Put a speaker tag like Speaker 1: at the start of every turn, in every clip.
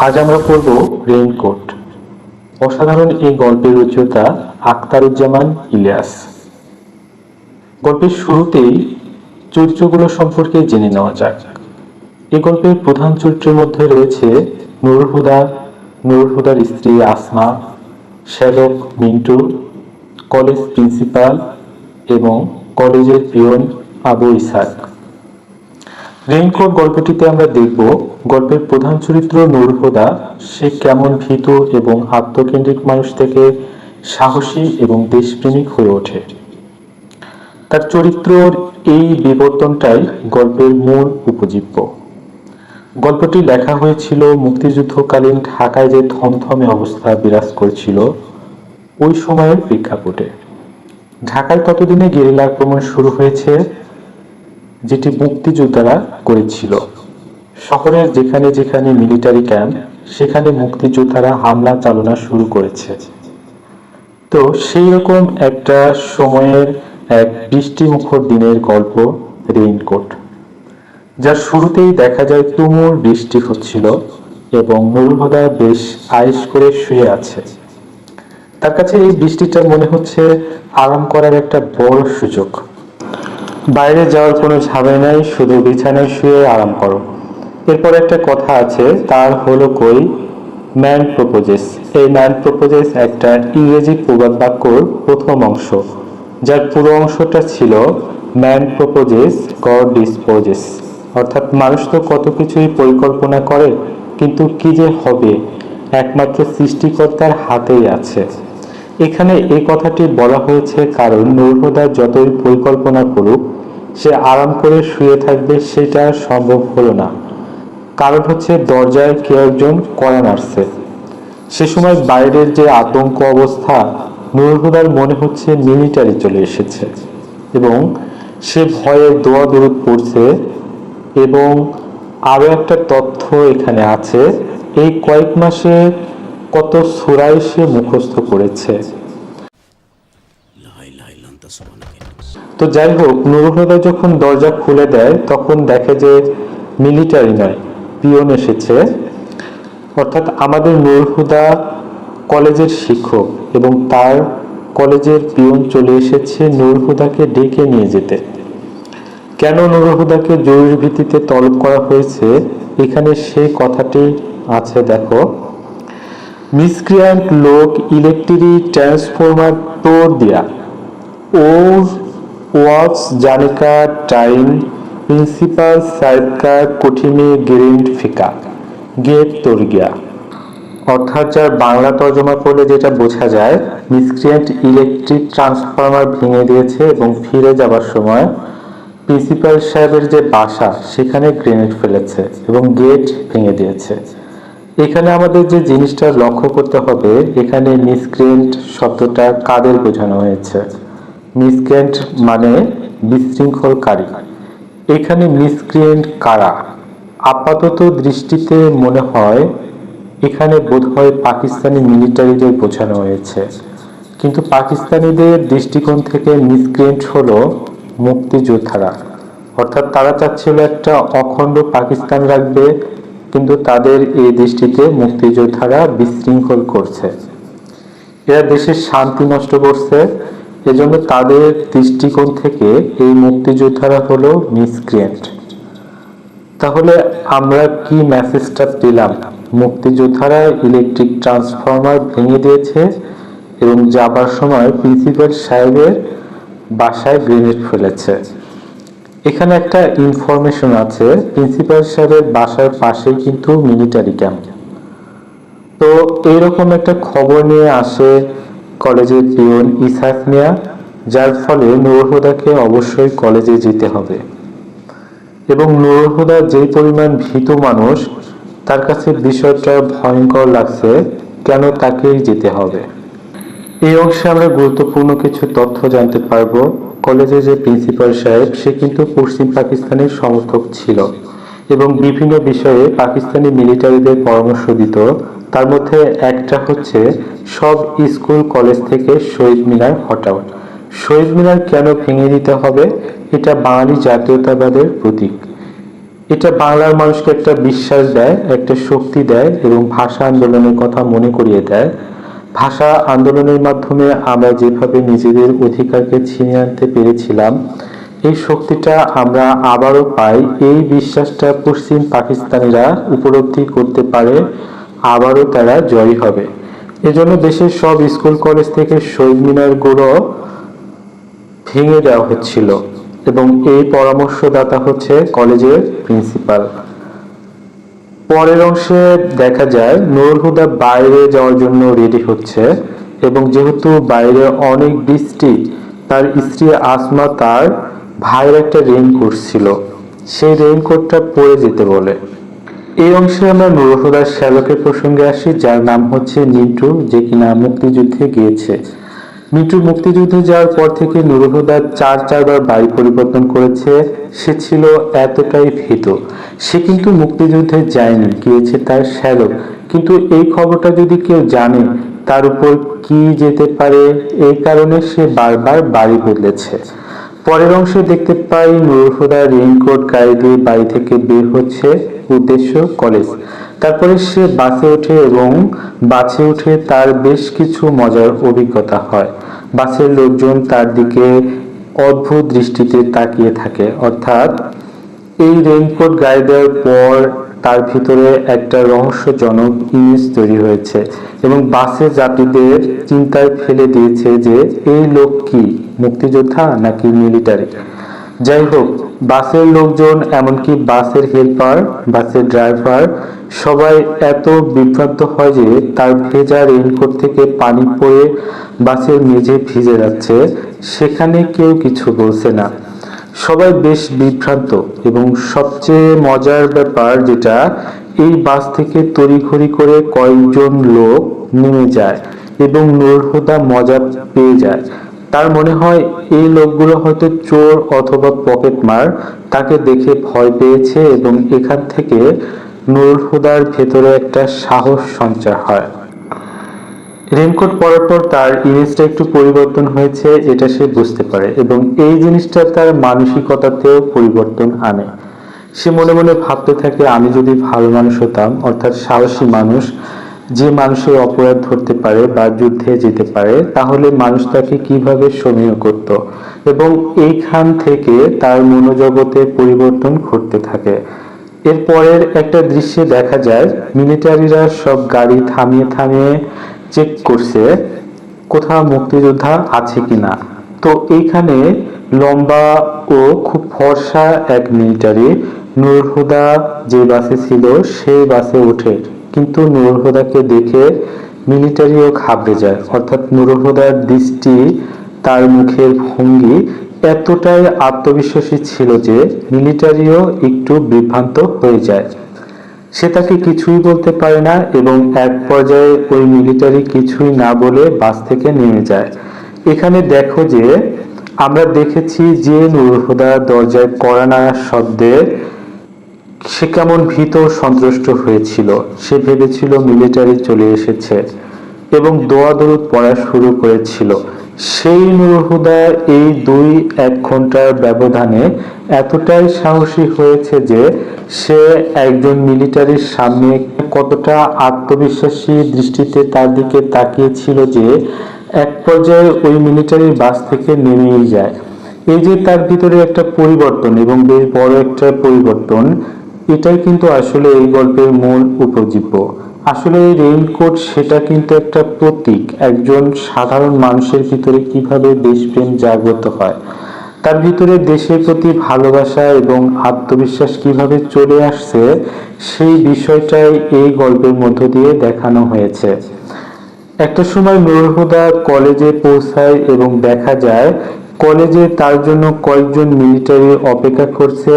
Speaker 1: আজ আমরা পড়ব রেইনকোট। অসাধারণ এই গল্পের রচয়িতা আখতারুজ্জামান ইলিয়াস। গল্পের শুরুতেই চরিত্রগুলো সম্পর্কে জেনে নেওয়া যাক। এই গল্পের প্রধান চরিত্রের মধ্যে রয়েছে নুরুল হুদা, নুরুল হুদার স্ত্রী আসমা, শ্যালক মিন্টু, কলেজ প্রিন্সিপাল এবং কলেজের পিয়ন আবু ইসহাক। রেইনকোট গল্পটিতে আমরা দেখব গল্পের প্রধান চরিত্র নুরুল হুদা সে কেমন ভীতু এবং আত্মকেন্দ্রিক মানুষ থেকে সাহসী এবং দেশপ্রেমিক হয়ে ওঠে। তার চরিত্রের এই বিবর্তনটাই গল্পের মূল উপজীব্য। গল্পটি লেখা হয়েছিল মুক্তিযুদ্ধকালীন ঢাকায় যে থমথমে অবস্থা বিরাজ করছিল ওই সময়ের প্রেক্ষাপটে। ঢাকায় ততদিনে গেরিলা আক্রমণ শুরু হয়েছে, যেটি মুক্তিযোদ্ধারা করেছিল। শহরের যেখানে যেখানে মিলিটারি ক্যাম্প সেখানে মুক্তিযোদ্ধারা হামলা চালনা শুরু করেছে। তো সেই রকম একটা সময়ের এক বৃষ্টিমুখর দিনের গল্প রেইনকোট, যার শুরুতেই দেখা যায় তুমুল বৃষ্টি হচ্ছিল এবং নুরুল হুদা বেশ আয়েশ করে শুয়ে আছে। তার কাছে এই বৃষ্টিটা মনে হচ্ছে আরাম করার একটা বড় সুযোগ। বাইরে যাওয়ার কোনো ঝামেলা নাই, শুধু বিছানায় শুয়ে আরাম করো। এরপর একটা কথা আছে, তার হলো কই ম্যান প্রপোজেস। এই ম্যান প্রপোজেস একটা ইংরেজি প্রবাদ বাক্যর প্রথম অংশ, যার পুরো অংশটা ছিল ম্যান প্রপোজেস গড ডিসপোজেস, অর্থাৎ মানুষ তো কত কিছুই পরিকল্পনা করে, কিন্তু কি যে হবে একমাত্র সৃষ্টিকর্তার হাতেই আছে। এখানে এই কথাটি বলা হয়েছে কারণ নুরুল হুদা যতই পরিকল্পনা করুক সে আরাম করে শুয়ে থাকবে সেটা সম্ভব হলো না। কারণ হচ্ছে দরজায় কেউ একজন কড়া নাড়ছে। সে সময় বাইরের যে আতঙ্ক অবস্থা, নুরুল হুদার মনে হচ্ছে মিলিটারি চলে এসেছে এবং সে ভয়ে দোয়া দরুদ পড়ছে। এবং আরো একটা তথ্য এখানে আছে, এই কয়েক মাসে কত সূরাই সে মুখস্থ করেছে। তো যাই হোক, নুরুল হুদা যখন দরজা খুলে দেয় তখন দেখে যে মিলিটারি নয়, পিয়ন এসেছে। অর্থাৎ আমাদের নুরুল হুদা কলেজের শিক্ষক এবং তার কলেজের পিয়ন চলে এসেছে নুরুল হুদাকে ডেকে নিয়ে যেতে। কেন নুরুল হুদাকে জরুরি ভিত্তিতে তলব করা হয়েছে এখানে সেই কথাটি আছে, দেখো। মিসক্রিয়ান্ট লোক ইলেকট্রিক ট্রান্সফরমার তোড় দিয়া ও ওয়াচ জানিকা টাইম প্রিন্সিপাল সাহেবকা কঠিনে গেরেন্ট ফিকা গেট তোর গিয়া। অর্থাৎ যার বাংলা তর্জমা করলে যেটা বোঝা যায়, মিসক্রিয়েন্ট ইলেকট্রিক ট্রান্সফরমার ভেঙে দিয়েছে এবং ফিরে যাবার সময় প্রিন্সিপাল সাহেবের যে বাসা সেখানে গ্রেনেড ফেলেছে এবং গেট ভেঙে দিয়েছে। এখানে আমাদের যে জিনিসটা লক্ষ্য করতে হবে, এখানে মিসক্রিয়েন্ট শব্দটা কাদের বোঝানো হয়েছে। মিসক্রিয়েন্ট মানে বিশৃঙ্খলকারী। এখানে মিসক্রিয়েন্ট কারা? আপাতত দৃষ্টিতে মনে হয় এখানে বোধহয় পাকিস্তানি মিলিটারিদের বোঝানো হয়েছে, কিন্তু পাকিস্তানিদের দৃষ্টিকোণ থেকে মিসক্রিয়েন্ট হলো মুক্তিযোদ্ধারা। অর্থাৎ তারা চাচ্ছিল একটা অখণ্ড পাকিস্তান রাখবে, কিন্তু তাদের এই দৃষ্টিতে মুক্তিযোদ্ধারা বিশৃঙ্খল করছে, এরা দেশের শান্তি নষ্ট করছে। এজন্য তাদের দৃষ্টিকোণ থেকে এই মুক্তিযোদ্ধারা হলো মিসক্রিয়েন্ট। তাহলে আমরা কি মেসেজটা পেলাম? মুক্তিযোদ্ধারা ইলেকট্রিক ট্রান্সফরমার ভেঙে দিয়েছে এবং যাবার সময় প্রিন্সিপাল সাহেবের বাসায় গ্রেনেড ফেলেছে। এখানে একটা ইনফরমেশন আছে, প্রিন্সিপাল সাহেবের বাসার পাশেই কিন্তু মিলিটারি ক্যাম্প। তো এইরকম একটা খবর নিয়ে আসে কলেজের পিয়ন ইসহাক মিয়া, যার ফলে নুরুল হুদাকে অবশ্যই কলেজে যেতে হবে। এবং নুরুল হুদা যেই পরিমাণ ভীতু মানুষ, তার কাছে বিষয়টা ভয়ঙ্কর লাগছে, কেন তাকেই যেতে হবে। এই অংশে আমরা গুরুত্বপূর্ণ কিছু তথ্য জানতে পারবো। কলেজে যে প্রিন্সিপাল সাহেব সে কিন্তু পশ্চিম পাকিস্তানের সমর্থক ছিল এবং বিভিন্ন বিষয়ে পাকিস্তানি মিলিটারিদের পরামর্শ দিত। তার মধ্যে একটা হচ্ছে সব স্কুল কলেজ থেকে শহীদ মিনার হটাও। শহীদ মিনার কেন ভেঙে দিতে হবে? এটা বাঙালি জাতীয়তাবাদের প্রতীক। এটা বাংলার মানুষকে একটা বিশ্বাস দেয়, একটা শক্তি দেয় এবং ভাষা আন্দোলনের কথা মনে করিয়ে দেয়। ভাষা আন্দোলনের মাধ্যমে আমরা যেভাবে নিজেদের অধিকারকে ছিনিয়ে আনতে পেরেছিলাম, এই শক্তিটা আমরা আবারও পাই। এই বিশ্বাসটা পশ্চিম পাকিস্তানিরা উপলব্ধি করতে পারে, আবারও তারা জয়ী হবে। এজন্য দেশের সব স্কুল কলেজ থেকে শহীদ মিনারগুলো ভেঙে দেওয়া হচ্ছিল এবং এই পরামর্শদাতা হচ্ছে কলেজের প্রিন্সিপাল। পরের অংশে দেখা যায় নুরুল হুদা বাইরে যাওয়ার জন্য রেডি হচ্ছে এবং যেহেতু বাইরে অনেক বৃষ্টি, তার স্ত্রী আসমা তার ভাইয়ের একটা রেইনকোট ছিল, সেই রেইনকোটটা পরে যেতে বলে। এই অংশে আমরা নুরুল হুদার শ্যালকের প্রসঙ্গে আসি, যার নাম হচ্ছে মিন্টু, যে কিনা মুক্তিযুদ্ধে গিয়েছে। মিন্টু মুক্তিযুদ্ধে যাওয়ার পর থেকে নুরুল হুদা চারবার বাড়ি পরিবর্তন করেছে। সে ছিল এতটাই ভীত। সে কিন্তু মুক্তিযুদ্ধে যায়নি, গিয়েছে তার শ্যালক। কিন্তু এই খবরটা যদি কেউ জানে তার উপর কি যেতে পারে, এই কারণে সে বারবার বাড়ি বদলেছে। পরের অংশে দেখতে পাই নুরুল হুদা রেইনকোট গায়ে দিয়ে বাড়ি থেকে বের হচ্ছে, উদ্দেশ্য কলেজ। তারপরে সে বাসে ওঠে এবং বাসে উঠে তার বেশ কিছু মজার অভিজ্ঞতা হয়। বাসের লোকজন তার দিকে অদ্ভুত দৃষ্টিতে তাকিয়ে থাকে, অর্থাৎ এই রেইনকোট গায়ে দেওয়ার পর তার ভিতরে একটা রহস্যজনক ইমেজ তৈরি হয়েছে এবং বাসের যাত্রীদের চিন্তায় ফেলে দিয়েছে যে এই লোক কি মুক্তিযোদ্ধা নাকি মিলিটারি। যাই হোক, বাসের লোকজন, এমনকি বাসের হেল্পার, বাসের ড্রাইভার সবাই এত বিভ্রান্ত হয় যে তার ভেজা রেইনকোট থেকে পানি পড়ে বাসের মেঝে ভিজে যাচ্ছে, সেখানে কেউ কিছু বলছে না। সবাই বেশ বিভ্রান্ত এবং সবচেয়ে মজার ব্যাপার যেটা, এই বাস থেকে তড়িঘড়ি করে কয়েকজন লোক নেমে যায় এবং নুরুল হুদা মজা পেয়ে যায়। তার মনে হয় এই লোকগুলো হয়তো চোর অথবা পকেটমার, তাকে দেখে ভয় পেয়েছে এবং এখান থেকে নুরুল হুদার ভেতরে একটা সাহস সঞ্চার হয়। রেইনকোট পরার পর তার ইমেজটা একটু পরিবর্তন হয়েছে, এটা সে বুঝতে পারে এবং এই জিনিসটা তার মানসিকতাতেও পরিবর্তন আনে। সে মনে মনে ভাবতে থাকে, আমি যদি ভালো মানুষ হতাম, অর্থাৎ সাহসী মানুষ, যে মানুষের অপরাধ ধরতে পারে বা যুদ্ধে যেতে পারে, তাহলে মানুষ তাকে কিভাবে সমীহ করত। এবং এইখান থেকে তার মনোজগতে পরিবর্তন ঘটতে থাকে। এরপরের একটা দৃশ্যে দেখা যায় মিলিটারিরা সব গাড়ি থামিয়ে থামিয়ে চেক করছে কোথাও মুক্তিযোদ্ধা আছে কিনা। তো এইখানে লম্বা ও খুব ফর্সা এক মিলিটারি নুরুল হুদা যে বাসে ছিল সেই বাসে ওঠে, কিন্তু নুরুল হুদাকে দেখে মিলিটারিও ঘাবড়ে যায়, অর্থাৎ নুরুল হুদার দৃষ্টি, তার মুখের ভঙ্গি এতটাই আত্মবিশ্বাসী ছিল যে মিলিটারিও একটু বিভ্রান্ত হয়ে যায়। সে তাকে কিছুই বলতে পারে না এবং এক পর্যায়ে ওই মিলিটারি কিছুই না বলে বাস থেকে নেমে যায়। এখানে দেখো যে আমরা দেখেছি যে নুরুল হুদা দরজায় কড়া নাড়ার শব্দে সে কেমন ভীত সন্ত্রস্ত হয়েছিল। সে ভেবেছিল মিলিটারি চলে এসেছে এবং দোয়া দরুদ পড়া শুরু করেছিল। সেই নুরুল হুদা এই 2-1 ঘন্টার ব্যবধানে এতটাই সাহসী হয়েছে যে সে একজন মিলিটারির সামনে কতটা আত্মবিশ্বাসী দৃষ্টিতে তার দিকে তাকিয়েছিল যে এক পর্যায়ে ওই মিলিটারির বাস থেকে নেমেই যায়। এই যে তার ভিতরে একটা পরিবর্তন এবং বেশ বড় একটা পরিবর্তন, এটাই কিন্তু আসলে এই গল্পের মূল উপজীব্য। আসলে এই রেইনকোট সেটা কিন্তু একটা প্রতীক, একজন সাধারণ মানুষের ভিতরে কিভাবে দেশপ্রেম জাগ্রত হয়, তার ভিতরে দেশের প্রতি ভালোবাসা এবং আত্মবিশ্বাস কিভাবে চলে আসছে, সেই বিষয়টাই এই গল্পের মধ্য দিয়ে দেখানো হয়েছে। একটা সময় নুরুল হুদা কলেজে পৌঁছায় এবং দেখা যায় কলেজে তার জন্য কয়েকজন মিলিটারি অপেক্ষা করছে,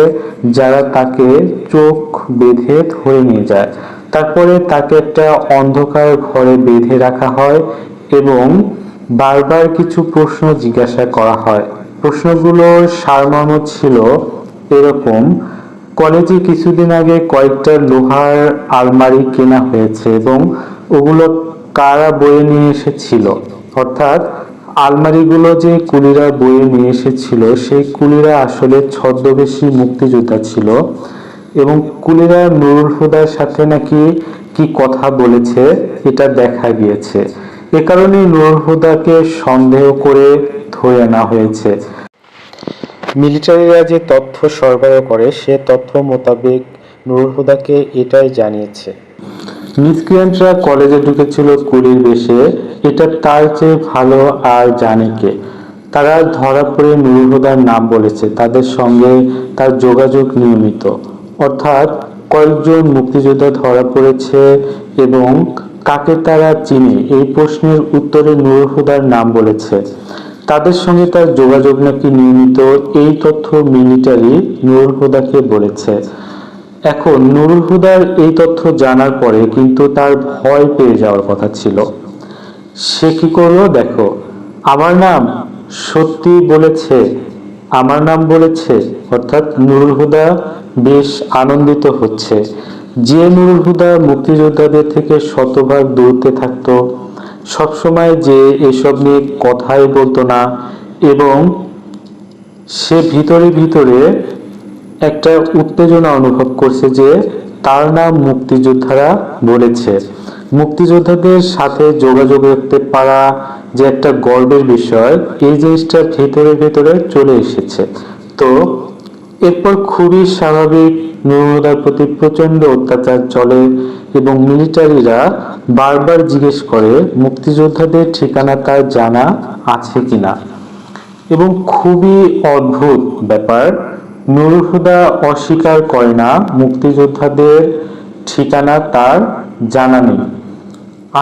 Speaker 1: যারা তাকে চোখ বেঁধে ধরে নিয়ে যায়। তারপরে তাকে একটা অন্ধকার ঘরে বেঁধে রাখা হয় এবং বারবার কিছু প্রশ্ন জিজ্ঞাসা করা হয়। প্রশ্নগুলোর সারমর্ম ছিল এরকম: কলেজে কিছুদিন আগে কয়েকটা লোহার আলমারি কেনা হয়েছে এবং ওগুলো কারা বয়ে নিয়ে এসেছিল, অর্থাৎ আলমারিগুলো যে কুলিরা বয়ে নিয়ে এসেছিল সেই কুলিরা আসলে ছদ্মবেশী মুক্তিযোদ্ধা ছিল। এবং কুলিরা নুরুল হুদার সাথে নাকি কি কথা বলেছে এটা দেখা গিয়েছে। এ কারণে নুরুল হুদাকে সন্দেহ করে ধরে আনা হয়েছে। মিলিটারিরা যে তথ্য সরবরাহ করে সে তথ্য মোতাবেক নুরুল হুদাকে এটাই জানিয়েছে। মিসক্রিয়েন্টরা কলেজে ঢুকেছিল কুলির বেশে, এটা তার চেয়ে ভালো আর জানে কে। তারা ধরা পড়ে নুরুল হুদার নাম বলেছে, তাদের সঙ্গে তার যোগাযোগ নিয়মিত, অর্থাৎ কয়েকজন মুক্তিযোদ্ধা ধরা পড়েছে এবং কাকে তারা চিনে এই প্রশ্নের উত্তরে নুরুল হুদার নাম বলেছে। তাদের সঙ্গে তার যোগাযোগ নাকি নিয়মিত, এই তথ্য মিলিটারি নুরুল হুদাকে বলেছে। এখন নুরুল হুদার এই তথ্য জানার পরে কিন্তু তার ভয় পেয়ে যাওয়ার কথা ছিল। সে কি করলো দেখো, আমার নাম সত্যি বলেছে, আমার নাম বলেছে, অর্থাৎ নুরুল হুদা বেশ আনন্দিত হচ্ছে। যে নুরুল হুদা মুক্তিযোদ্ধাদের থেকে শতভাগ দূরত্বে থাকতো, সবসময় যে এসব নিয়ে কথাই বলতো না, এবং সে ভিতরে ভিতরে একটা উত্তেজনা অনুভব করছে যে তার নাম মুক্তিযোদ্ধারা বলেছে। মুক্তিযোদ্ধাদের সাথে যোগাযোগ রাখতে পারা যে একটা গর্বের বিষয়, এই জিনিসটা ভেতরে ভেতরে চলে এসেছে। তো এরপর খুবই স্বাভাবিক নুরুল হুদার প্রতি প্রচন্ড অত্যাচার চলে এবং মিলিটারিরা বারবার জিজ্ঞেস করে মুক্তিযোদ্ধাদের ঠিকানা তার জানা আছে কিনা। এবং খুবই অদ্ভুত ব্যাপার, নুরুল হুদা অস্বীকার করে না মুক্তিযোদ্ধাদের ঠিকানা তার জানা নেই।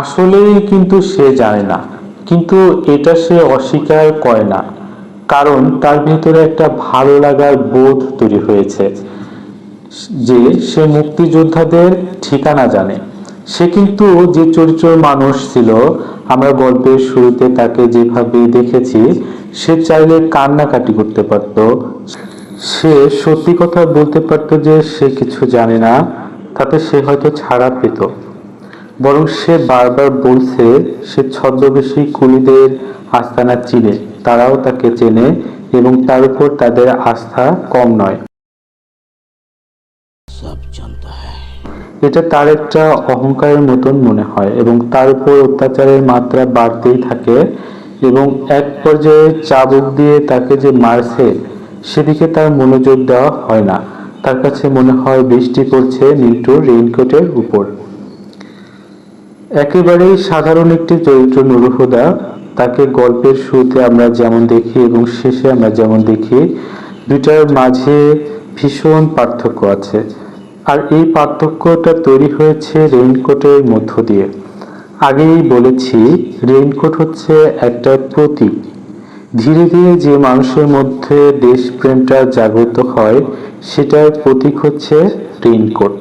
Speaker 1: আসলেই কিন্তু সে জানে না, কিন্তু এটা সে অস্বীকার করে না, কারণ তার ভিতরে একটা ভালো লাগার বোধ তৈরি হয়েছে যে সে মুক্তিযোদ্ধাদের ঠিকানা জানে। সে কিন্তু যে চরিত্র মানুষ ছিল, আমরা গল্পের শুরুতে তাকে যেভাবে দেখেছি, সে চাইলে কান্নাকাটি করতে পারত, সে সত্যি কথা বলতে পারত যে সে কিছু জানে না, তাতে সে হয়তো ছাড়া পেত। বরং সে বারবার বলছে সে ছদ্মবেশী কুলিদের আস্তানা চিনে, তারাও তাকে চেনে এবং তার উপর তাদের আস্থা কম নয়। এটা তার একটা অহংকারের মতন মনে হয় এবং তার উপর অত্যাচারের মাত্রা বাড়তেই থাকে এবং এক পর্যায়ে চাবুক দিয়ে তাকে যে মারছে সেদিকে তার মনোযোগ দেওয়া হয় না। তার কাছে মনে হয় বৃষ্টি পড়ছে মিন্টুর রেইনকোটের উপর। একেবারেই সাধারণ একটি চরিত্র নুরুল হুদা। তাকে গল্পের শুরুতে আমরা যেমন দেখি এবং শেষে আমরা যেমন দেখি, দুটার মাঝে ভীষণ পার্থক্য আছে। আর এই পার্থক্যটা তৈরি হয়েছে রেইনকোটের মধ্য দিয়ে। আগেই বলেছি রেইনকোট হচ্ছে একটা প্রতীক। ধীরে ধীরে যে মানুষের মধ্যে দেশপ্রেমটা জাগ্রত হয় সেটার প্রতীক হচ্ছে রেইনকোট।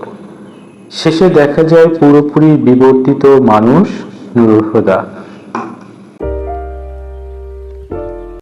Speaker 1: শেষে দেখা যায় পুরোপুরি বিবর্তিত মানুষ নুরুল হুদা।